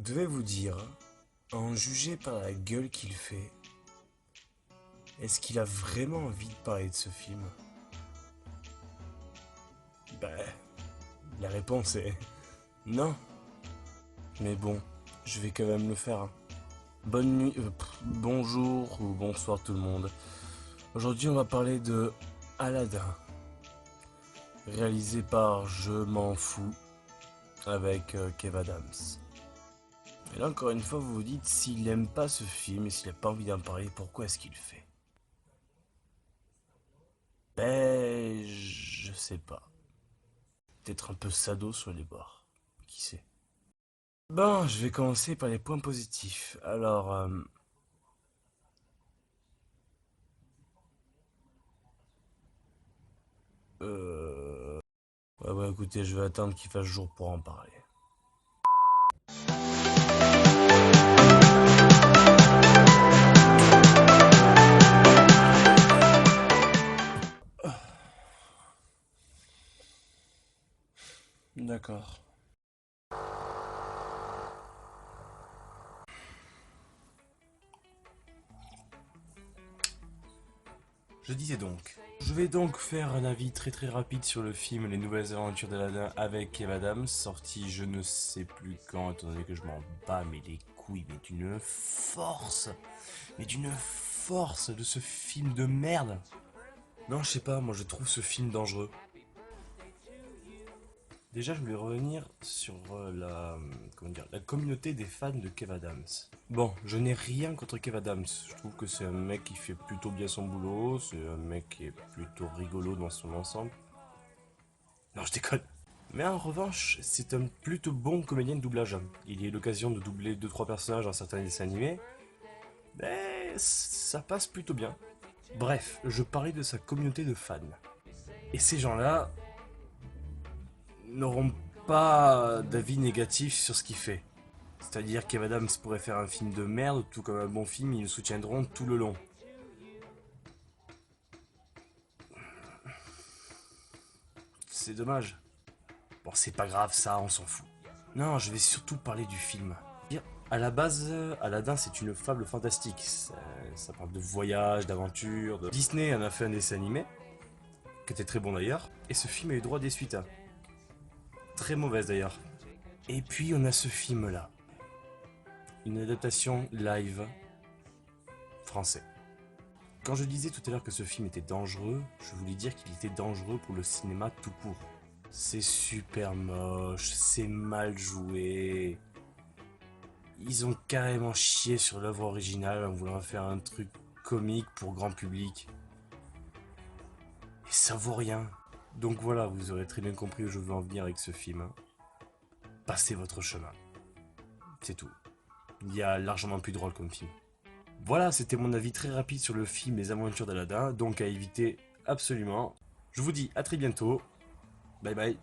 devez vous dire, à en juger par la gueule qu'il fait, est-ce qu'il a vraiment envie de parler de ce film? Bah, la réponse est non. Mais bon, je vais quand même le faire, hein. Bonne nuit, bonjour ou bonsoir tout le monde. Aujourd'hui, on va parler de Aladdin, réalisé par Je m'en fous, avec Kev Adams. Et là, encore une fois, vous vous dites, s'il aime pas ce film et s'il a pas envie d'en parler, pourquoi est-ce qu'il le fait? Ben, je sais pas. Peut-être un peu sado sur les bords. Qui sait? Bon, je vais commencer par les points positifs. Alors, ouais, écoutez, je vais attendre qu'il fasse jour pour en parler. D'accord. Je disais donc. Je vais donc faire un avis très rapide sur le film Les Nouvelles Aventures d'Aladin avec Kev Adams, sorti je ne sais plus quand, étant donné que je m'en bats mais les couilles, mais d'une force de ce film de merde. Non, je sais pas, moi je trouve ce film dangereux. Déjà, je voulais revenir sur la communauté des fans de Kev Adams. Bon, je n'ai rien contre Kev Adams. Je trouve que c'est un mec qui fait plutôt bien son boulot. C'est un mec qui est plutôt rigolo dans son ensemble. Non, je déconne. Mais en revanche, c'est un plutôt bon comédien de doublage. Il a eu l'occasion de doubler deux trois personnages dans certains dessins animés. Mais ça passe plutôt bien. Bref, je parlais de sa communauté de fans. Et ces gens-là n'auront pas d'avis négatif sur ce qu'il fait. C'est-à-dire qu'Kev Adams pourrait faire un film de merde, tout comme un bon film, ils le soutiendront tout le long. C'est dommage. Bon, c'est pas grave, ça, on s'en fout. Non, je vais surtout parler du film. À la base, Aladdin, c'est une fable fantastique. Ça parle de voyage, d'aventure. Disney en a fait un dessin animé, qui était très bon d'ailleurs. Et ce film a eu droit à des suites. Très mauvaise d'ailleurs. Et puis, on a ce film-là. Une adaptation live français. Quand je disais tout à l'heure que ce film était dangereux, je voulais dire qu'il était dangereux pour le cinéma tout court. C'est super moche, c'est mal joué. Ils ont carrément chié sur l'œuvre originale en voulant faire un truc comique pour grand public. Et ça vaut rien. Donc voilà, vous aurez très bien compris où je veux en venir avec ce film. Passez votre chemin. C'est tout. Il y a largement plus drôle comme film. Voilà, c'était mon avis très rapide sur le film Les Aventures d'Aladin, donc à éviter absolument. Je vous dis à très bientôt. Bye bye.